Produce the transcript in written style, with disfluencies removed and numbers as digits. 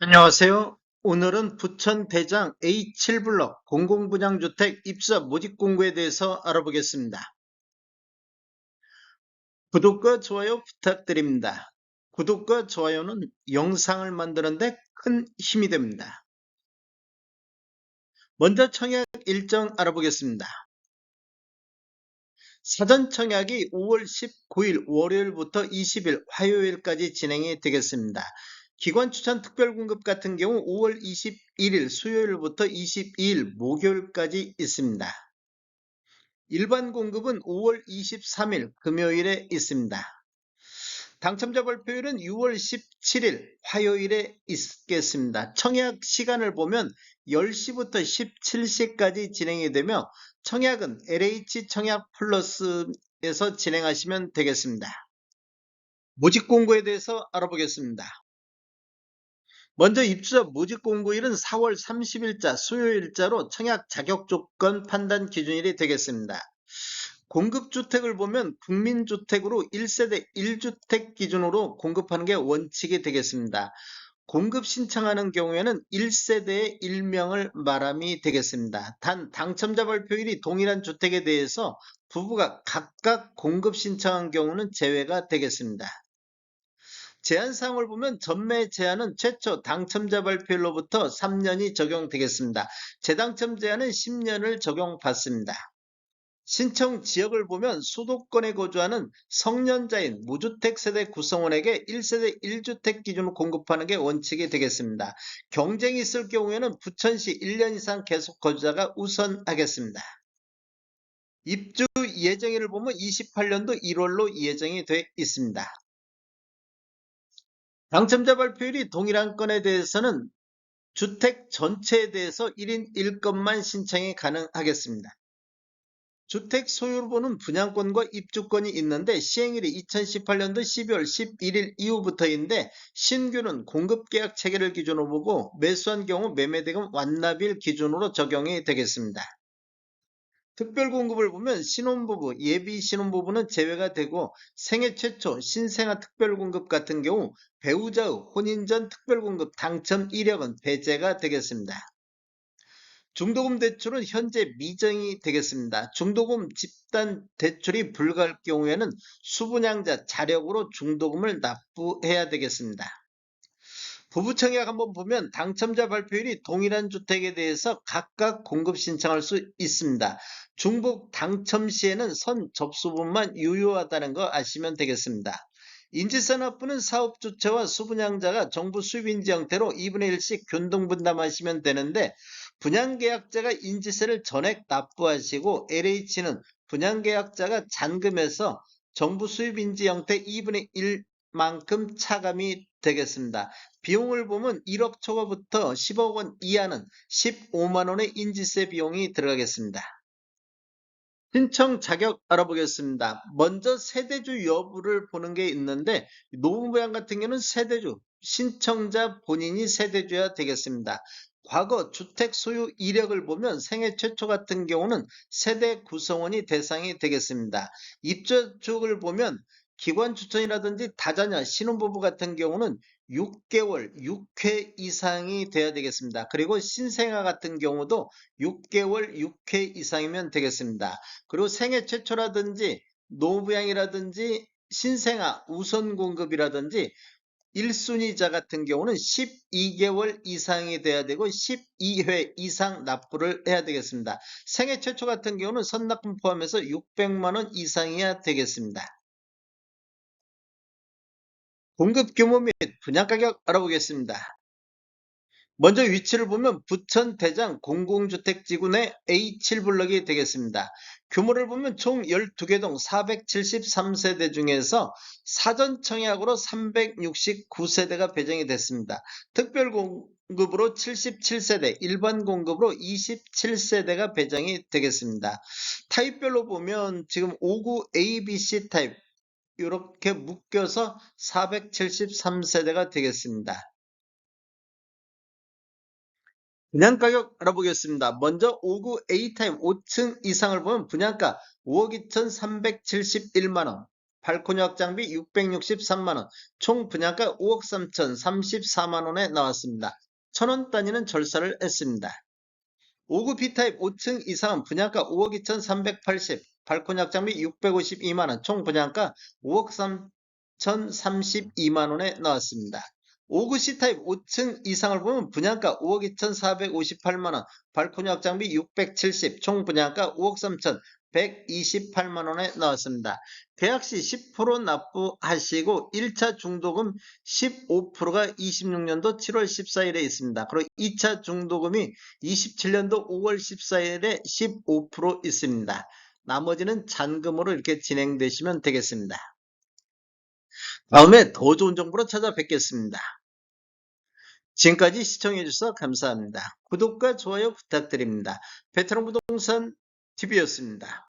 안녕하세요. 오늘은 부천 대장 A7블럭 공공분양주택 입사 모집 공고에 대해서 알아보겠습니다. 구독과 좋아요 부탁드립니다. 구독과 좋아요는 영상을 만드는데 큰 힘이 됩니다. 먼저 청약 일정 알아보겠습니다. 사전 청약이 5월 19일 월요일부터 20일 화요일까지 진행이 되겠습니다. 기관 추천 특별 공급 같은 경우 5월 21일 수요일부터 22일 목요일까지 있습니다. 일반 공급은 5월 23일 금요일에 있습니다. 당첨자 발표일은 6월 17일 화요일에 있겠습니다. 청약 시간을 보면 10시부터 17시까지 진행이 되며 청약은 LH 청약 플러스에서 진행하시면 되겠습니다. 모집 공고에 대해서 알아보겠습니다. 먼저 입주자 모집 공고일은 4월 30일자 수요일자로 청약 자격 조건 판단 기준일이 되겠습니다. 공급주택을 보면 국민주택으로 1세대 1주택 기준으로 공급하는 게 원칙이 되겠습니다. 공급 신청하는 경우에는 1세대의 1명을 말함이 되겠습니다. 단 당첨자 발표일이 동일한 주택에 대해서 부부가 각각 공급 신청한 경우는 제외가 되겠습니다. 제한사항을 보면 전매 제한은 최초 당첨자 발표일로부터 3년이 적용되겠습니다. 재당첨 제한은 10년을 적용받습니다. 신청 지역을 보면 수도권에 거주하는 성년자인 무주택 세대 구성원에게 1세대 1주택 기준으로 공급하는 게 원칙이 되겠습니다. 경쟁이 있을 경우에는 부천시 1년 이상 계속 거주자가 우선하겠습니다. 입주 예정일을 보면 28년도 1월로 예정이 돼 있습니다. 당첨자 발표율이 동일한 건에 대해서는 주택 전체에 대해서 1인 1건만 신청이 가능하겠습니다. 주택 소유를 보는 분양권과 입주권이 있는데 시행일이 2018년도 12월 11일 이후부터인데 신규는 공급계약 체계를 기준으로 보고 매수한 경우 매매대금 완납일 기준으로 적용이 되겠습니다. 특별공급을 보면 신혼부부, 예비 신혼부부는 제외가 되고 생애 최초 신생아 특별공급 같은 경우 배우자의 혼인 전 특별공급 당첨 이력은 배제가 되겠습니다. 중도금 대출은 현재 미정이 되겠습니다. 중도금 집단 대출이 불가할 경우에는 수분양자 자력으로 중도금을 납부해야 되겠습니다. 부부청약 한번 보면 당첨자 발표율이 동일한 주택에 대해서 각각 공급 신청할 수 있습니다. 중복 당첨 시에는 선 접수분만 유효하다는 거 아시면 되겠습니다. 인지세 납부는 사업 주체와 수분양자가 정부 수입인지 형태로 2분의 1씩 균등 분담하시면 되는데 분양계약자가 인지세를 전액 납부하시고 LH는 분양계약자가 잔금해서 정부 수입인지 형태 2분의 1만큼 차감이 되겠습니다. 비용을 보면 1억 초과부터 10억 원 이하는 15만 원의 인지세 비용이 들어가겠습니다. 신청 자격 알아보겠습니다. 먼저 세대주 여부를 보는 게 있는데 노무부양 같은 경우는 세대주, 신청자 본인이 세대주야 되겠습니다. 과거 주택 소유 이력을 보면 생애 최초 같은 경우는 세대 구성원이 대상이 되겠습니다. 입주 쪽을 보면 기관 추천이라든지 다자녀, 신혼부부 같은 경우는 6개월 6회 이상이 돼야 되겠습니다. 그리고 신생아 같은 경우도 6개월 6회 이상이면 되겠습니다. 그리고 생애 최초라든지 노부양이라든지 신생아 우선 공급이라든지 1순위자 같은 경우는 12개월 이상이 돼야 되고 12회 이상 납부를 해야 되겠습니다. 생애 최초 같은 경우는 선납금 포함해서 600만 원 이상이어야 되겠습니다. 공급 규모 및 분양가격 알아보겠습니다. 먼저 위치를 보면 부천 대장 공공주택지구 내 A7블럭이 되겠습니다. 규모를 보면 총 12개 동 473세대 중에서 사전 청약으로 369세대가 배정이 됐습니다. 특별 공급으로 77세대, 일반 공급으로 27세대가 배정이 되겠습니다. 타입별로 보면 지금 5구 ABC 타입 이렇게 묶여서 473세대가 되겠습니다. 분양가격 알아보겠습니다. 먼저 5구 A타입 5층 이상을 보면 분양가 5억 2,371만원, 발코니 확장비 663만원, 총 분양가 5억 3천 34만원에 나왔습니다. 1000원 단위는 절사를 했습니다. 5구 B타입 5층 이상은 분양가 5억 2380, 발코니 확장비 652만원, 총 분양가 5억 3032만원에 나왔습니다. 5구 C타입 5층 이상을 보면 분양가 5억 2458만원, 발코니 확장비 670, 총 분양가 5억 3128만원에 나왔습니다. 계약시 10% 납부하시고 1차 중도금 15%가 26년도 7월 14일에 있습니다. 그리고 2차 중도금이 27년도 5월 14일에 15% 있습니다. 나머지는 잔금으로 이렇게 진행되시면 되겠습니다. 다음에 더 좋은 정보로 찾아뵙겠습니다. 지금까지 시청해주셔서 감사합니다. 구독과 좋아요 부탁드립니다. 베테랑 부동산 TV였습니다.